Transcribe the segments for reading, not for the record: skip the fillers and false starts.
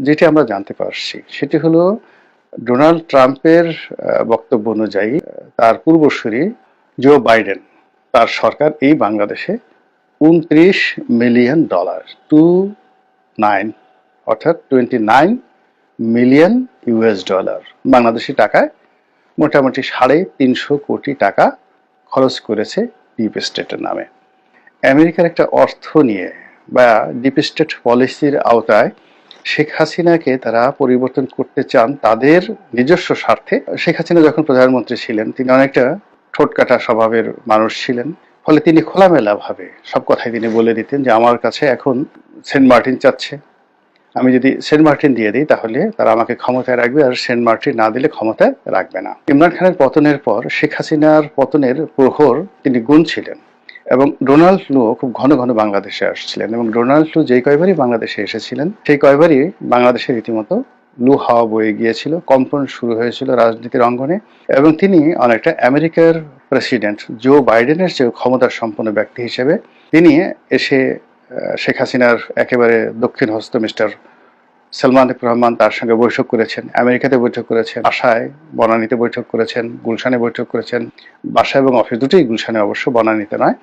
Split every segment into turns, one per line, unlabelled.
যেটি আমরা জানতে পারছি সেটি হলো ডোনাল্ড ট্রাম্পের বক্তব্য অনুযায়ী তার পূর্বসূরি জো বাইডেন তার সরকার এই বাংলাদেশে $29 মিলিয়ন 29 অর্থাৎ 29 মিলিয়ন US ডলার বাংলাদেশি টাকায় মোটামুটি 350 কোটি টাকা খরচ করেছে ডিপ স্টেটের নামে। আমেরিকার একটা অর্থ নিয়ে বা ডিপ স্টেট পলিসির আওতায় শেখ হাসিনাকে তারা পরিবর্তন করতে চান তাদের নিজস্ব স্বার্থে। শেখ হাসিনা যখন প্রধানমন্ত্রী ছিলেন তিনি অনেকটা ঠোঁটকাটা স্বভাবের মানুষ ছিলেন, ফলে তিনি খোলামেলা ভাবে সব কথাই তিনি বলে দিতেন যে আমার কাছে এখন সেন্ট মার্টিন চাচ্ছে, আমি যদি সেন্ট মার্টিন দিয়ে দিই তাহলে তারা আমাকে ক্ষমতায় রাখবে, আর সেন্ট মার্টিন না দিলে ক্ষমতায় রাখবে না। ইমরান খানের পতনের পর শেখ হাসিনার পতনের প্রহর তিনি গুনছিলেন এবং ডোনাল্ড লু খুব ঘন ঘন বাংলাদেশে আসছিলেন এবং ডোনাল্ড লু যেই কয়বারই বাংলাদেশে এসেছিলেন সেই কয়বারই বাংলাদেশের রীতিমতো লু হাওয়া বয়ে গিয়েছিল, কম্পন শুরু হয়েছিল রাজনীতির অঙ্গনে এবং তিনি অনেকটা আমেরিকার প্রেসিডেন্ট জো বাইডেনের যে ক্ষমতা সম্পন্ন ব্যক্তি হিসেবে তিনি এসে শেখ হাসিনার একেবারে দক্ষিণ হস্ত মিস্টার সালমান এফ রহমান তার সঙ্গে বৈঠক করেছেন, আমেরিকাতে বৈঠক করেছেন, বাসায় বনানীতে বৈঠক করেছেন, গুলশানে বৈঠক করেছেন, বাসা এবং অফিস দুটোই গুলশানে অবশ্য, বনানীতে নয়,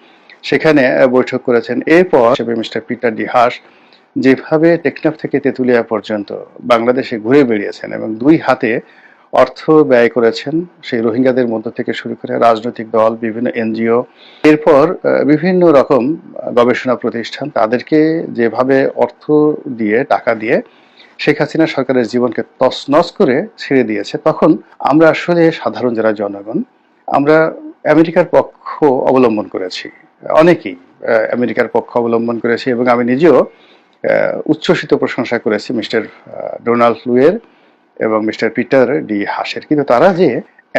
সেখানে বৈঠক করেছেন। এরপর মিস্টার পিটার ডি হাস যেভাবে টেকনাফ থেকে তেঁতুলিয়া পর্যন্ত বাংলাদেশে ঘুরে বেরিয়েছেন এবং দুই হাতে অর্থ ব্যয় করেছেন, সেই রোহিঙ্গাদের মধ্য থেকে শুরু করে রাজনৈতিক দল, বিভিন্ন এনজিও, এরপর বিভিন্ন রকম গবেষণা প্রতিষ্ঠান, তাদেরকে যেভাবে অর্থ দিয়ে টাকা দিয়ে শেখ হাসিনা সরকারের জীবনকে তছনছ করে ছেড়ে দিয়েছে, তখন আমরা আসলে সাধারণ যারা জনগণ আমরা আমেরিকার পক্ষ অবলম্বন করেছি, অনেকেই আমেরিকার পক্ষ অবলম্বন করেছি এবং আমি নিজেও উচ্ছ্বসিত প্রশংসা করেছি মিস্টার ডোনাল্ড লুয়ের এবং মিস্টার পিটার ডি হাসের। কিন্তু তারা যে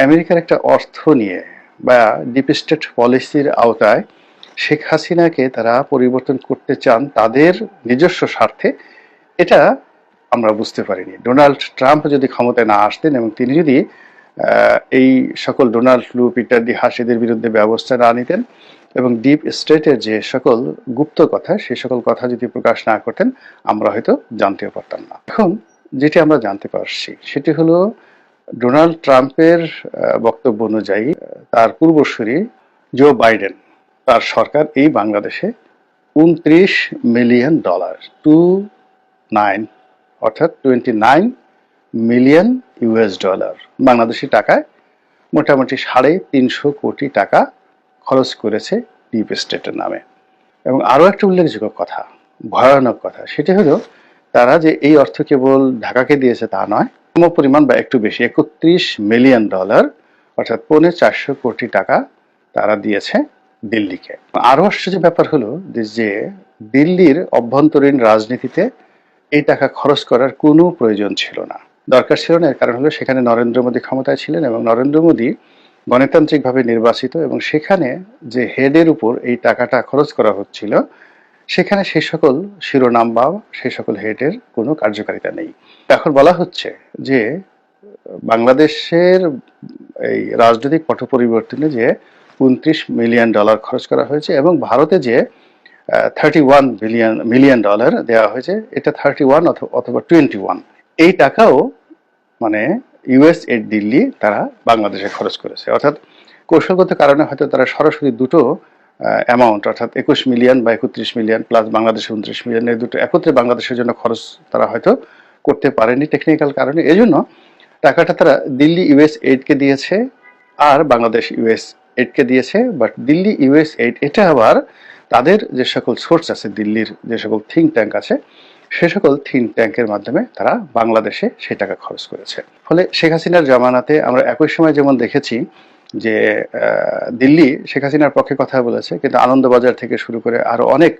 আমেরিকার একটা অর্থ নিয়ে বা ডিপ স্টেট পলিসির আওতায় শেখ হাসিনাকে তারা পরিবর্তন করতে চান তাদের নিজস্ব স্বার্থে, এটা আমরা বুঝতে পারিনি। ডোনাল্ড ট্রাম্প যদি ক্ষমতায় না আসতেন এবং তিনি যদি এই সকল ডোনাল্ড লু, পিটার ডি হাস এদের বিরুদ্ধে ব্যবস্থা না নিতেন এবং ডিপ স্টেটের যে সকল গুপ্ত কথা সেই সকল কথা যদি প্রকাশ না করতেন আমরা হয়তো জানতেও পারতাম না। এখন যেটি আমরা জানতে পারছি সেটি হলো ডোনাল্ড ট্রাম্পের বক্তব্য অনুযায়ী তার পূর্বসূরি জো বাইডেন তার সরকার এই বাংলাদেশে $29 মিলিয়ন 29 অর্থাৎ 29 মিলিয়ন US ডলার বাংলাদেশি টাকায় মোটামুটি 350 কোটি টাকা খরচ করেছে ডিপ স্টেটের নামে। এবং আরো একটা উল্লেখযোগ্য কথা, ভয়ানক কথা, সেটি হলো তারা যে এই অর্থ কেবল ঢাকাকে দিয়েছে তা নয়, সম পরিমাণ বা একটু বেশি $31 মিলিয়ন অর্থাৎ 450 কোটি টাকা তারা দিয়েছে দিল্লিকে। আরো আশ্চর্য ব্যাপার হলো যে দিল্লির অভ্যন্তরীণ রাজনীতিতে এই টাকা খরচ করার কোনো প্রয়োজন ছিল না, দরকার ছিল না। এর কারণ হলো সেখানে নরেন্দ্র মোদী ক্ষমতায় ছিলেন এবং নরেন্দ্র মোদী গণতান্ত্রিকভাবে নির্বাচিত এবং সেখানে যে হেডের উপর এই টাকাটা খরচ করা হচ্ছিল সেখানে সেই সকল শিরোনাম বা সেই সকল হেডের কোনো কার্যকারিতা নেই। এখন বলা হচ্ছে যে বাংলাদেশের এই রাজনৈতিক পট পরিবর্তনে যে $29 মিলিয়ন খরচ করা হয়েছে এবং ভারতে যে $31 মিলিয়ন দেওয়া হয়েছে, এটা 31 অথবা 21, এই টাকাও মানে ইউএস এড দিল্লি তারা বাংলাদেশে খরচ করেছে। অর্থাৎ কৌশলগত কারণে হয়তো তারা সরাসরি দুটো অ্যামাউন্ট অর্থাৎ 21 মিলিয়ন বা 31 মিলিয়ন প্লাস বাংলাদেশে 29 মিলিয়ন, এই দুটো একত্রে বাংলাদেশের জন্য খরচ তারা হয়তো করতে পারেনি টেকনিক্যাল কারণে। এজন্য টাকাটা তারা দিল্লি ইউএস এইডকে দিয়েছে আর বাংলাদেশ ইউএস এইডকে দিয়েছে। বাট দিল্লি ইউএস এইড এটা আবার তাদের যে সকল সোর্স আছে, দিল্লির যে সকল থিঙ্ক ট্যাঙ্ক আছে, সে সকল থিঙ্ক ট্যাঙ্কের মাধ্যমে তারা বাংলাদেশে সেই টাকা খরচ করেছে। ফলে শেখ হাসিনার জামানাতে আমরা একই সময় যেমন দেখেছি যে দিল্লি শেখ হাসিনার পক্ষে কথা বলেছে, কিন্তু আনন্দবাজার থেকে শুরু করে আরো অনেক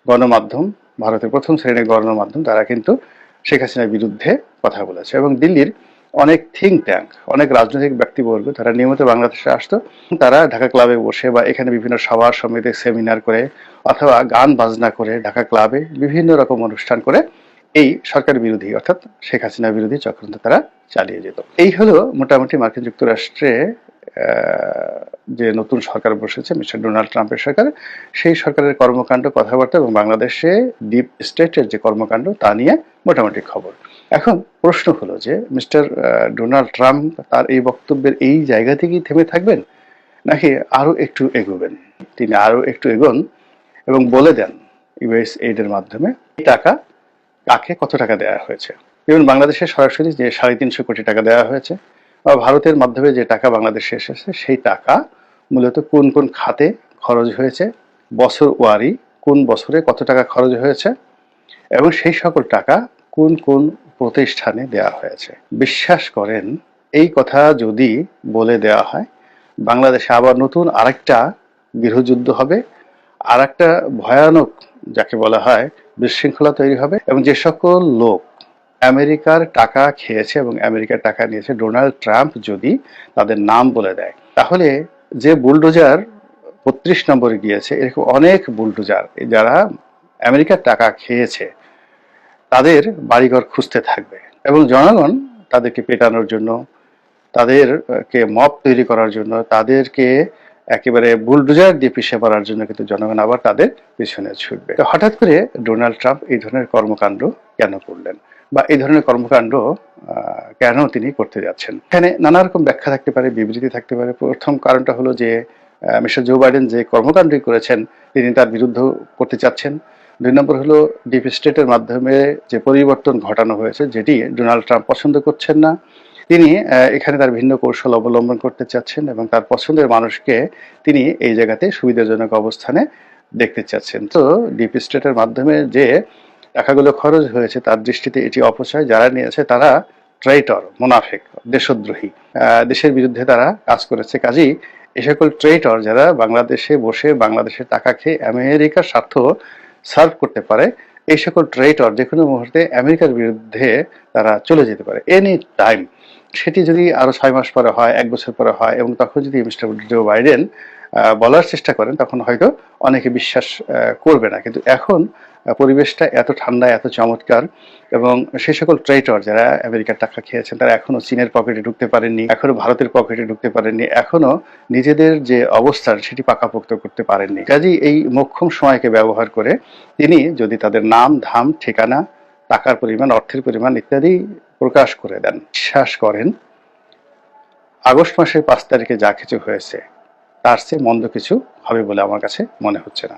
গণমাধ্যম, ভারতের প্রথম শ্রেণীর গণমাধ্যম, তারা কিন্তু শেখ হাসিনার বিরুদ্ধে কথা বলেছে এবং দিল্লির অনেক থিঙ্ক ট্যাঙ্ক, অনেক রাজনৈতিক ব্যক্তিবর্গ তারা নিয়মিত বাংলাদেশে আসতো, তারা ঢাকা ক্লাবে বসে বা এখানে বিভিন্ন সভা সমিতি সেমিনার করে অথবা গান বাজনা করে ঢাকা ক্লাবে বিভিন্ন রকম অনুষ্ঠান করে এই সরকার বিরোধী অর্থাৎ শেখ হাসিনা বিরোধী চক্রান্ত তারা চালিয়ে যেত। এই হলো মোটামুটি মার্কিন যুক্তরাষ্ট্রে যে নতুন সরকার বসেছে মিস্টার ডোনাল্ড ট্রাম্পের সরকার, সেই সরকারের কর্মকাণ্ড, কথাবার্তা এবং বাংলাদেশে ডিপ স্টেটের যে কর্মকাণ্ড তা নিয়ে মোটামুটি খবর। এখন প্রশ্ন হলো যে মিস্টার ডোনাল্ড ট্রাম্প তার এই বক্তব্যের এই জায়গা থেকেই থেমে থাকবেন, নাকি আরো একটু এগোবেন? তিনি আরো একটু এগোন এবং বলে দেন ইউএস এইডের মাধ্যমে টাকা কাকে কত টাকা দেওয়া হয়েছে। যেমন বাংলাদেশে সরাসরি যে 350 কোটি টাকা দেওয়া হয়েছে, বা ভারতের মাধ্যমে যে টাকা বাংলাদেশে এসেছে সেই টাকা মূলত কোন কোন খাতে খরচ হয়েছে, বছর ওয়ারি কোন বছরে কত টাকা খরচ হয়েছে, এবং সেই সকল টাকা কোন কোন প্রতিষ্ঠানে দেওয়া হয়েছে। বিশ্বাস করেন, এই কথা যদি বলে দেওয়া হয়, বাংলাদেশে আবার নতুন আরেকটা গৃহযুদ্ধ হবে, আর একটা ভয়ানক যাকে বলা হয় বিশৃঙ্খলা তৈরি হবে, এবং যে সকল লোক আমেরিকার টাকা খেয়েছে এবং আমেরিকার টাকা নিয়েছে, ডোনাল্ড ট্রাম্প যদি তাদের নাম বলে দেয়, তাহলে যে বুলডোজার 32 নম্বরে গিয়েছে, এরকম অনেক বুলডোজার যারা আমেরিকার টাকা খেয়েছে তাদের বাড়িঘর খুঁজতে থাকবে, এবং জনগণ তাদেরকে পেটানোর জন্য, তাদেরকে মব তৈরি করার জন্য, তাদেরকে একেবারে বুলডোজার দিয়ে পিছিয়ে পড়ার জন্য কিন্তু জনগণ আবার তাদের পিছনে ছুটবে। তো হঠাৎ করে ডোনাল্ড ট্রাম্প এই ধরনের কর্মকাণ্ড কেন করলেন, বা এই ধরনের কর্মকাণ্ড কেন তিনি করতে যাচ্ছেন? এখানে নানা রকম ব্যাখ্যা থাকতে পারে, বিবৃতি থাকতে পারে। প্রথম কারণটা হলো যে মিস্টার জো বাইডেন যে কর্মকাণ্ডই করেছেন তিনি তার বিরুদ্ধ করতে চাচ্ছেন। 2 নম্বর হলো ডিপ স্টেটের মাধ্যমে যে পরিবর্তন ঘটানো হয়েছে, যেটি ডোনাল্ড ট্রাম্প পছন্দ করছেন না। তিনি এখানে তার ভিন্ন কৌশল অবলম্বন করতে চাচ্ছেন এবং তার পছন্দের মানুষকে তিনি এই জায়গাতে সুবিধাজনক অবস্থানে দেখতে চাচ্ছেন। তো ডিপ স্টেটের মাধ্যমে যে টাকাগুলো খরচ হয়েছে তার দৃষ্টিতে এটি অপচয়। যারা নিয়েছে তারা ট্রেইটর, মুনাফিক, দেশদ্রোহী, দেশের বিরুদ্ধে তারা কাজ করেছে। কাজেই এ সকল ট্রেইটর যারা বাংলাদেশে বসে বাংলাদেশের টাকা খেয়ে আমেরিকার স্বার্থ সার্ভ করতে পারে, এই সকল ট্রেইটর যে কোনো মুহূর্তে আমেরিকার বিরুদ্ধে তারা চলে যেতে পারে এনি টাইম। সেটি যদি আরো 6 মাস পরে হয়, 1 বছর পরে হয়, এবং তখন যদি মিস্টার জো বাইডেন বলার চেষ্টা করেন, তখন হয়তো অনেকে বিশ্বাস করবে না। কিন্তু এখন পরিবেশটা এত ঠান্ডা, এত চমৎকার, এবং সেই সকল ট্রেইটর যারা আমেরিকার টাকা খেয়েছেন তারা এখনো চীনের পকেটে ঢুকতে পারেননি, এখনো ভারতের পকেটে ঢুকতে পারেননি, এখনো নিজেদের যে অবস্থান সেটি পাকাপোক্ত করতে পারেননি। কাজেই এই মোক্ষম সময়কে ব্যবহার করে তিনি যদি তাদের নাম, ধাম, ঠিকানা, টাকার পরিমাণ, অর্থের পরিমাণ ইত্যাদি প্রকাশ করে দেন, বিশ্বাস করেন আগস্ট মাসের 5 তারিখে যা কিছু হয়েছে তার চেয়ে মন্দ কিছু হবে বলে আমার কাছে মনে হচ্ছে না।